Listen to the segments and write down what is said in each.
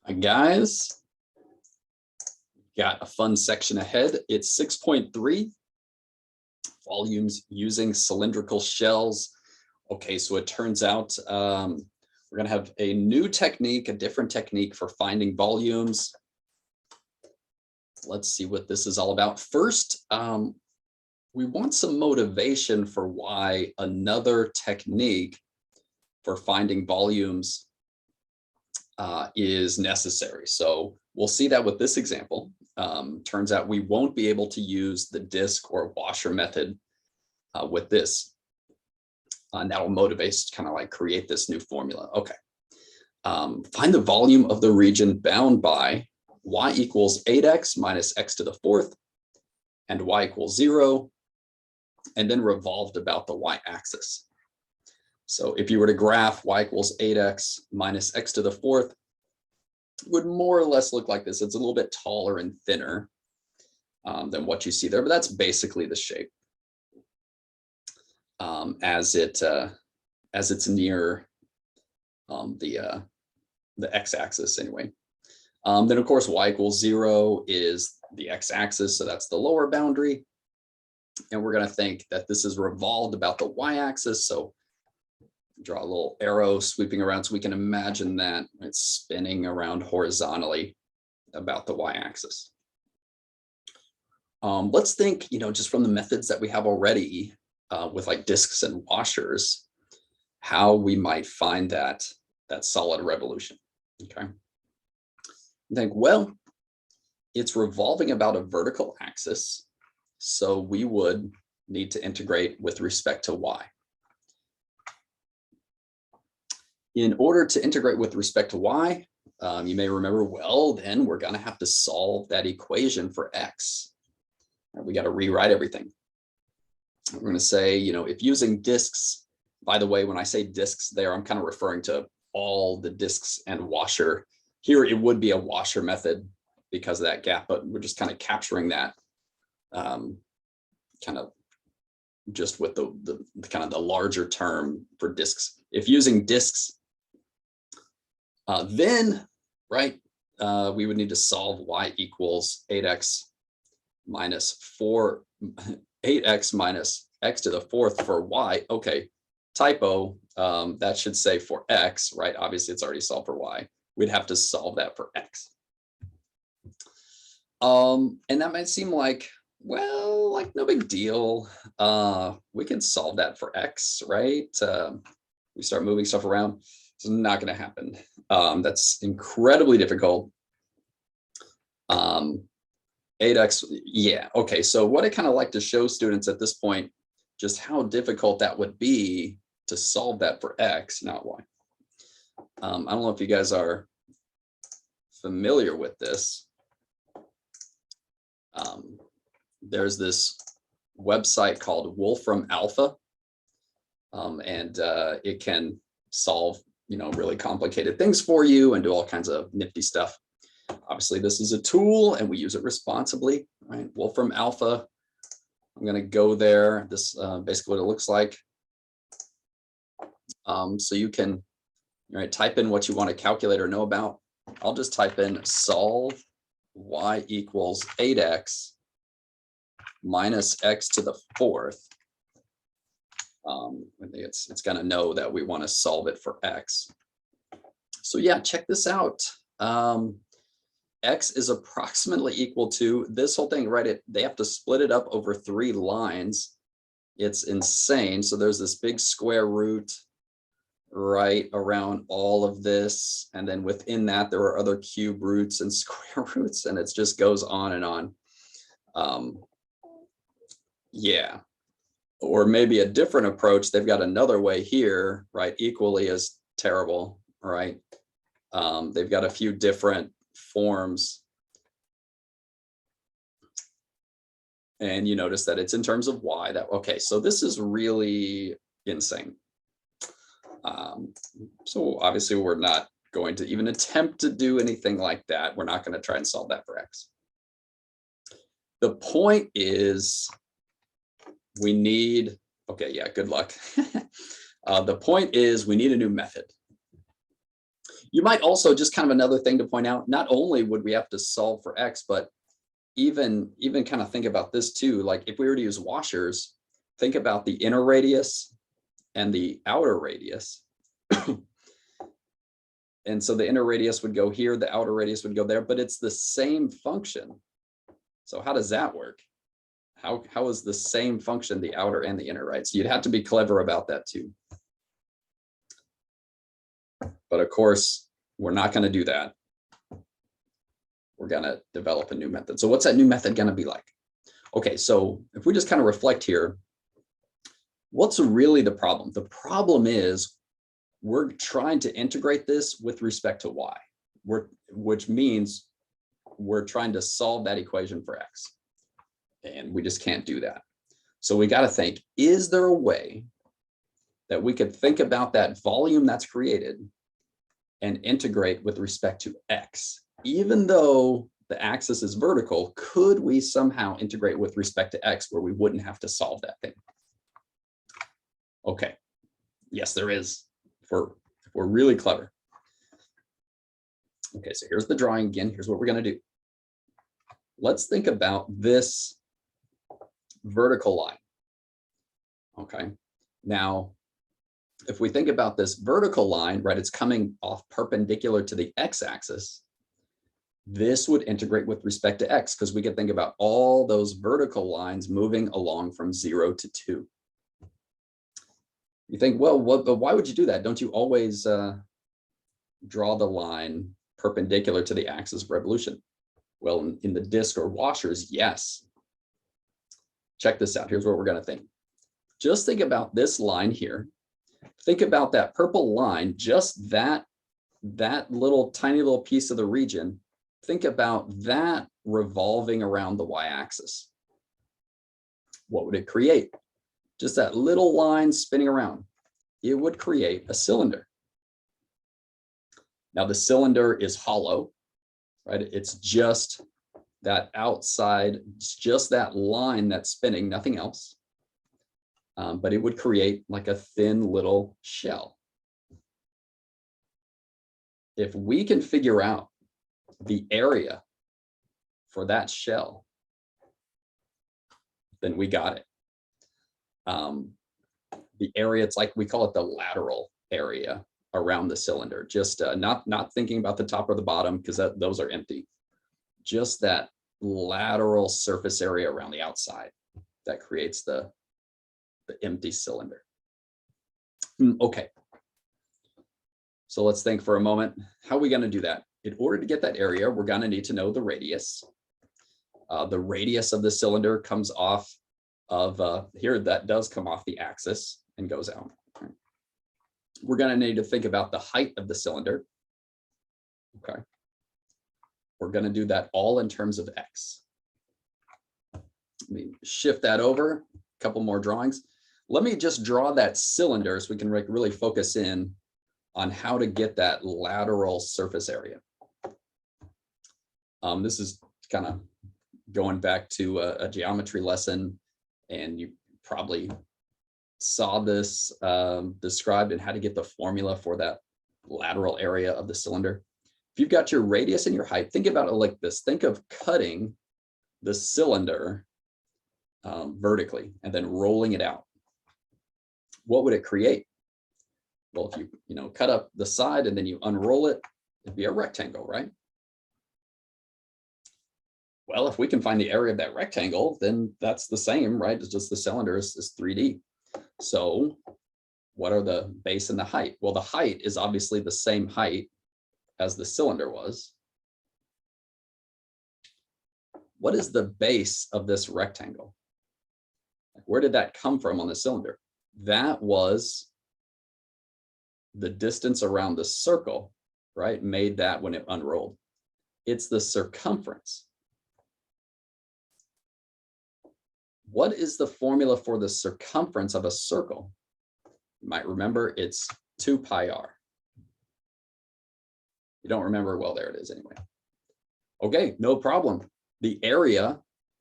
Hi guys, got a fun section ahead. It's 6.3, volumes using cylindrical shells. Okay, so it turns out we're gonna have a new technique, a different technique for finding volumes. Let's see what this is all about. First, we want some motivation for why another technique for finding volumes is necessary. So we'll see that with this example. Turns out we won't be able to use the disk or washer method with this. And that'll motivate us to kind of like create this new formula. Okay. Find the volume of the region bound by y equals 8x minus x to the fourth and y equals 0, and then revolved about the y-axis. So if you were to graph y equals 8x minus x to the fourth, it would more or less look like this. It's a little bit taller and thinner than what you see there, but that's basically the shape as it's near the x-axis anyway. Then of course y equals 0 is the x-axis, so that's the lower boundary, and we're going to think that this is revolved about the y-axis. So draw a little arrow sweeping around so we can imagine that it's spinning around horizontally about the y-axis. Let's think, just from the methods that we have already with like disks and washers, how we might find that solid revolution. Okay. Think, well, it's revolving about a vertical axis, so we would need to integrate with respect to y. In order to integrate with respect to y, you may remember, well, then we're going to have to solve that equation for x. We got to rewrite everything. We're going to say, if using disks, by the way, when I say disks there, I'm kind of referring to all the disks and washer. Here, it would be a washer method because of that gap, but we're just kind of capturing that kind of just with the kind of the larger term for disks. If using disks, then, right, we would need to solve y equals 8x minus 8x minus x to the fourth for y. Okay, typo, that should say for x, right? Obviously, it's already solved for y. We'd have to solve that for x. And that might seem like, well, like no big deal. We can solve that for x, right? We start moving stuff around. It's not going to happen. That's incredibly difficult. 8x, yeah, okay. So what I kind of like to show students at this point, just how difficult that would be to solve that for x, not y. I don't know if you guys are familiar with this. There's this website called Wolfram Alpha, and it can solve, really complicated things for you and do all kinds of nifty stuff. Obviously, this is a tool and we use it responsibly, right? Wolfram Alpha. I'm going to go there. This basically what it looks like. So you can type in what you want to calculate or know about. I'll just type in solve y equals 8x minus x to the fourth. I think it's going to know that we want to solve it for x. So yeah, check this out. X is approximately equal to this whole thing, right? They have to split it up over 3 lines. It's insane. So there's this big square root right around all of this. And then within that, there are other cube roots and square roots, and it just goes on and on. Yeah. Or maybe a different approach. They've got another way here, right? Equally as terrible, right? They've got a few different forms. And you notice that it's in terms of y. Okay, so this is really insane. So obviously we're not going to even attempt to do anything like that. We're not going to try and solve that for x. The point is we need, okay, yeah, good luck. The point is we need a new method. You might also, just kind of another thing to point out, not only would we have to solve for X, but even kind of think about this too. Like if we were to use washers, think about the inner radius and the outer radius. And so the inner radius would go here, the outer radius would go there, but it's the same function. So how does that work? How is the same function, the outer and the inner, right? So you'd have to be clever about that too. But of course, we're not going to do that. We're going to develop a new method. So what's that new method going to be like? Okay, so if we just kind of reflect here, what's really the problem? The problem is we're trying to integrate this with respect to y, which means we're trying to solve that equation for x. And we just can't do that. So we got to think, is there a way that we could think about that volume that's created and integrate with respect to x? Even though the axis is vertical, could we somehow integrate with respect to x where we wouldn't have to solve that thing? Okay, yes, there is, if we're really clever. Okay, so here's the drawing again. Here's what we're going to do. Let's think about this vertical line. Okay, now if we think about this vertical line, right, it's coming off perpendicular to the x-axis. This would integrate with respect to x because we could think about all those vertical lines moving along from 0 to 2. You think, well, but why would you do that? Don't you always draw the line perpendicular to the axis of revolution? Well, in the disk or washers, yes. Check this out. Here's what we're going to think. Just think about this line here. Think about that purple line, just that little tiny little piece of the region. Think about that revolving around the y-axis. What would it create? Just that little line spinning around. It would create a cylinder. Now the cylinder is hollow, right? It's just that outside, it's just that line that's spinning, nothing else. But it would create like a thin little shell. If we can figure out the area for that shell, then we got it. The area, it's like we call it the lateral area around the cylinder. Just not thinking about the top or the bottom because those are empty. Just that lateral surface area around the outside that creates the empty cylinder. Okay. So let's think for a moment. How are we going to do that? In order to get that area, we're going to need to know the radius. The radius of the cylinder comes off of here, that does come off the axis and goes out. Right. We're going to need to think about the height of the cylinder. Okay. We're going to do that all in terms of x. Let me shift that over, a couple more drawings. Let me just draw that cylinder so we can really focus in on how to get that lateral surface area. This is kind of going back to a geometry lesson, and you probably saw this described in how to get the formula for that lateral area of the cylinder. If you've got your radius and your height, think about it like this. Think of cutting the cylinder vertically and then rolling it out. What would it create? Well, if you cut up the side and then you unroll it, it'd be a rectangle, right? Well, if we can find the area of that rectangle, then that's the same, right? It's just the cylinder is 3D. So what are the base and the height? Well, the height is obviously the same height as the cylinder was. What is the base of this rectangle? Where did that come from on the cylinder? That was the distance around the circle, right? Made that when it unrolled. It's the circumference. What is the formula for the circumference of a circle? You might remember it's 2 pi r. You don't remember? Well, there it is anyway. Okay, no problem. The area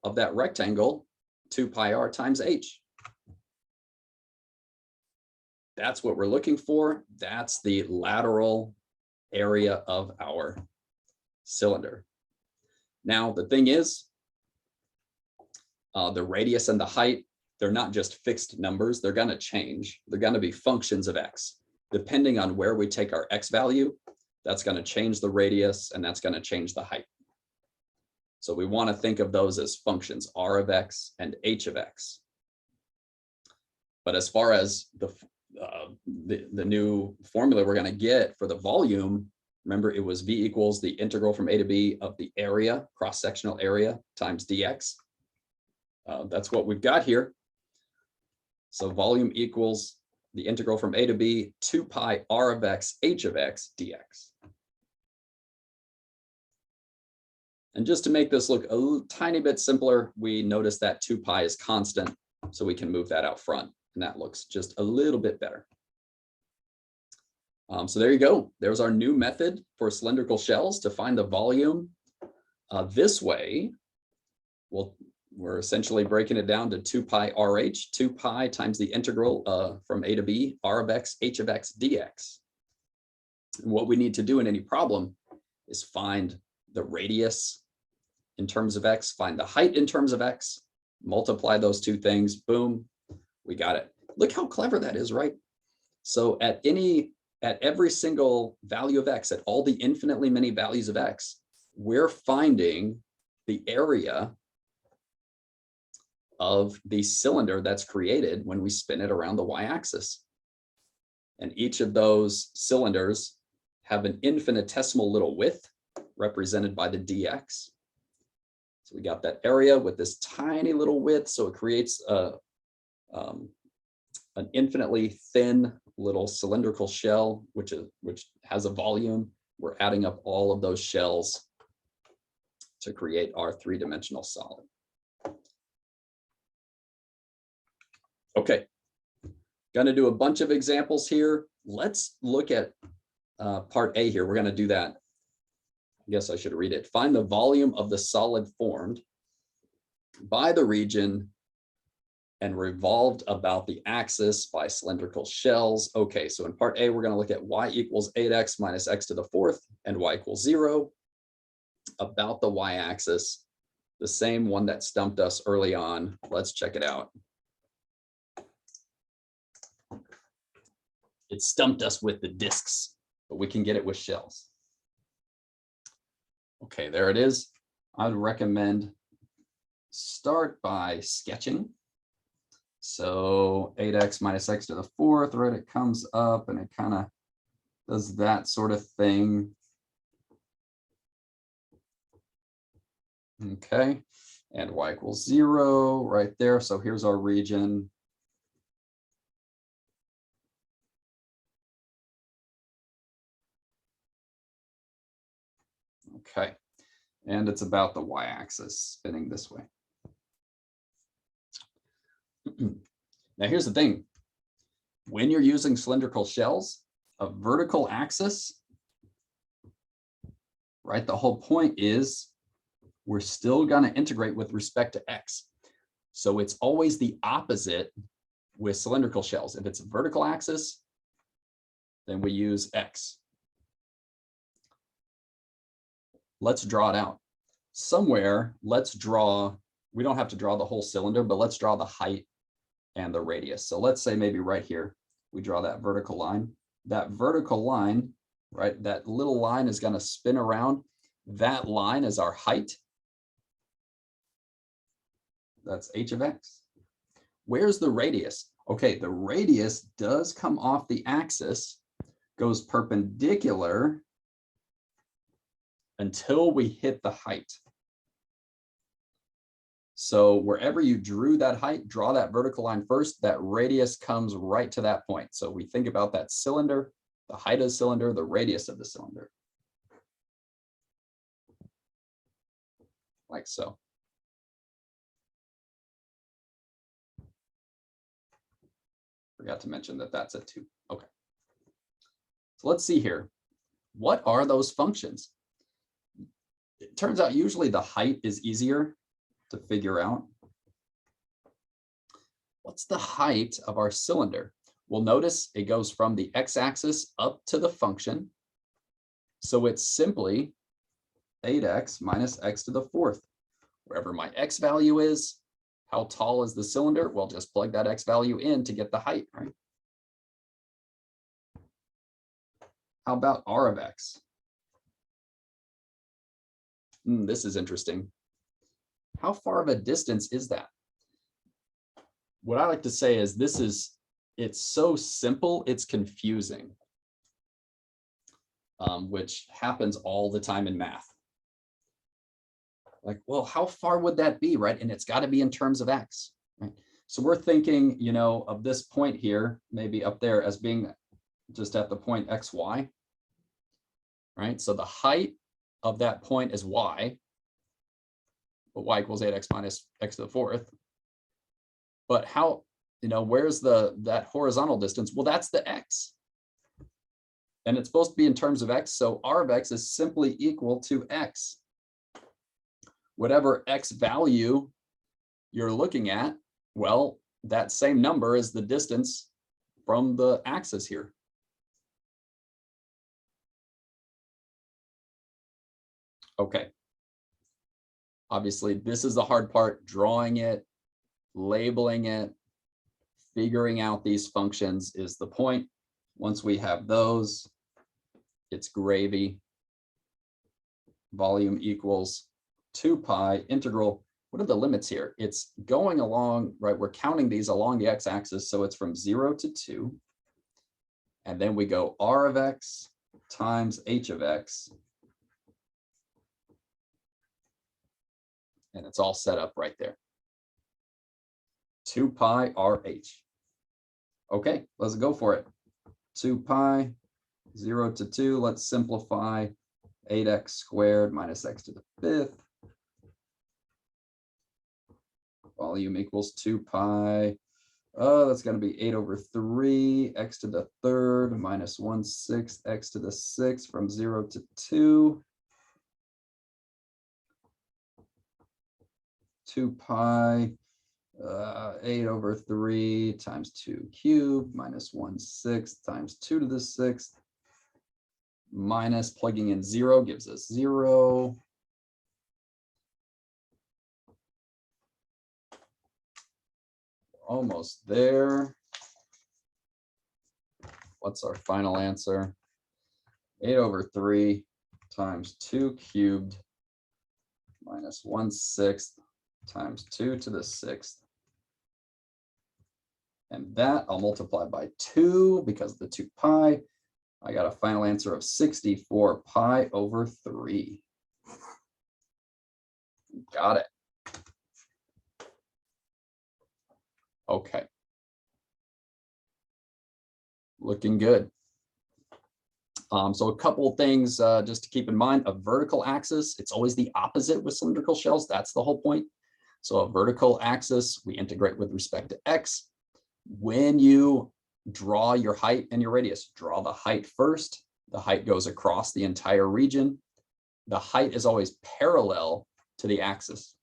of that rectangle, 2 pi r times h. That's what we're looking for. That's the lateral area of our cylinder. Now, the thing is, the radius and the height, they're not just fixed numbers, they're going to change. They're going to be functions of x. Depending on where we take our x value, that's going to change the radius and that's going to change the height. So we want to think of those as functions, r of x and h of x. But as far as the new formula we're going to get for the volume, remember it was v equals the integral from a to b of the area, cross-sectional area, times dx. That's what we've got here. So volume equals the integral from a to b, 2 pi r of x, h of x dx. And just to make this look a tiny bit simpler, we notice that 2 pi is constant, so we can move that out front, and that looks just a little bit better. So there you go. There's our new method for cylindrical shells to find the volume. This way, we're essentially breaking it down to 2 pi RH, 2 pi times the integral from a to b, r of x, h of x dx. And what we need to do in any problem is find the radius in terms of x, find the height in terms of x, multiply those two things, boom, we got it. Look how clever that is, right? So at every single value of x, at all the infinitely many values of x, we're finding the area of the cylinder that's created when we spin it around the y-axis. And each of those cylinders have an infinitesimal little width represented by the dx. So we got that area with this tiny little width, so it creates an infinitely thin little cylindrical shell, which has a volume. We're adding up all of those shells to create our three-dimensional solid. Okay, gonna do a bunch of examples here. Let's look at part A here. We're gonna do that. I guess I should read it. Find the volume of the solid formed by the region and revolved about the axis by cylindrical shells. Okay, so in part A, we're going to look at y equals 8x minus x to the fourth and y equals 0 about the y-axis, the same one that stumped us early on. Let's check it out. It stumped us with the discs, but we can get it with shells. Okay, there it is. I would recommend start by sketching. So 8x minus x to the fourth, right? It comes up and it kind of does that sort of thing. Okay, and y equals 0 right there. So here's our region. Okay, and it's about the y-axis spinning this way. Now here's the thing. When you're using cylindrical shells, a vertical axis, right? The whole point is we're still going to integrate with respect to x. So it's always the opposite with cylindrical shells. If it's a vertical axis, then we use x. Let's draw it out. Somewhere, let's draw, we don't have to draw the whole cylinder, but let's draw the height and the radius. So let's say maybe right here, we draw that vertical line. That vertical line, right, that little line is going to spin around. That line is our height. That's h of x. Where's the radius? Okay, the radius does come off the axis, goes perpendicular until we hit the height. So wherever you drew that height, draw that vertical line first, that radius comes right to that point. So we think about that cylinder, the height of the cylinder, the radius of the cylinder. Like so. Forgot to mention that that's a 2. Okay. So let's see here. What are those functions? It turns out usually the height is easier to figure out. What's the height of our cylinder? Well, notice it goes from the x-axis up to the function. So it's simply 8x minus x to the fourth. Wherever my x value is, how tall is the cylinder? Well, just plug that x value in to get the height, right? How about r of x? This is interesting. How far of a distance is that? What I like to say is it's so simple, it's confusing, which happens all the time in math. Like, well, how far would that be, right? And it's got to be in terms of x, right? So we're thinking, you know, of this point here, maybe up there as being just at the point xy, right? So the height of that point is y, but y equals 8x minus x to the fourth. But how, you know, where's that horizontal distance? Well, that's the x. And it's supposed to be in terms of x, so r of x is simply equal to x. Whatever x value you're looking at, well, that same number is the distance from the axis here. Okay. Obviously, this is the hard part, drawing it, labeling it, figuring out these functions is the point. Once we have those, it's gravy. Volume equals 2 pi integral. What are the limits here? It's going along, right? We're counting these along the x-axis, so it's from 0 to 2. And then we go r of x times h of x. And it's all set up right there. 2 pi rh. Okay, let's go for it. 2 pi, 0 to 2. Let's simplify 8x squared minus x to the fifth. Volume equals 2 pi. That's going to be 8 over 3 x to the third minus 1/6 x to the sixth from 0 to 2. 2 pi 8 over 3 times 2 cubed minus 1/6 times 2 to the sixth minus plugging in 0 gives us 0. Almost there. What's our final answer? 8 over 3 times 2 cubed minus 1/6 times 2 to the sixth. And that I'll multiply by 2 because of the 2 pi. I got a final answer of 64 pi over 3. Got it. Okay. Looking good. So a couple of things just to keep in mind. A vertical axis, it's always the opposite with cylindrical shells. That's the whole point. So a vertical axis, we integrate with respect to x. When you draw your height and your radius, draw the height first. The height goes across the entire region. The height is always parallel to the axis.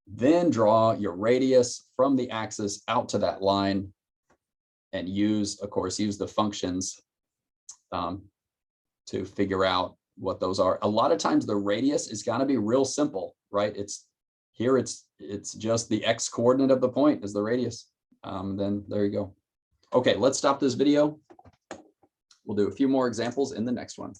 Then draw your radius from the axis out to that line and use, of course, use the functions to figure out what those are. A lot of times the radius is going to be real simple, right? It's just the x coordinate of the point is the radius. Then there you go. Okay, let's stop this video. We'll do a few more examples in the next one.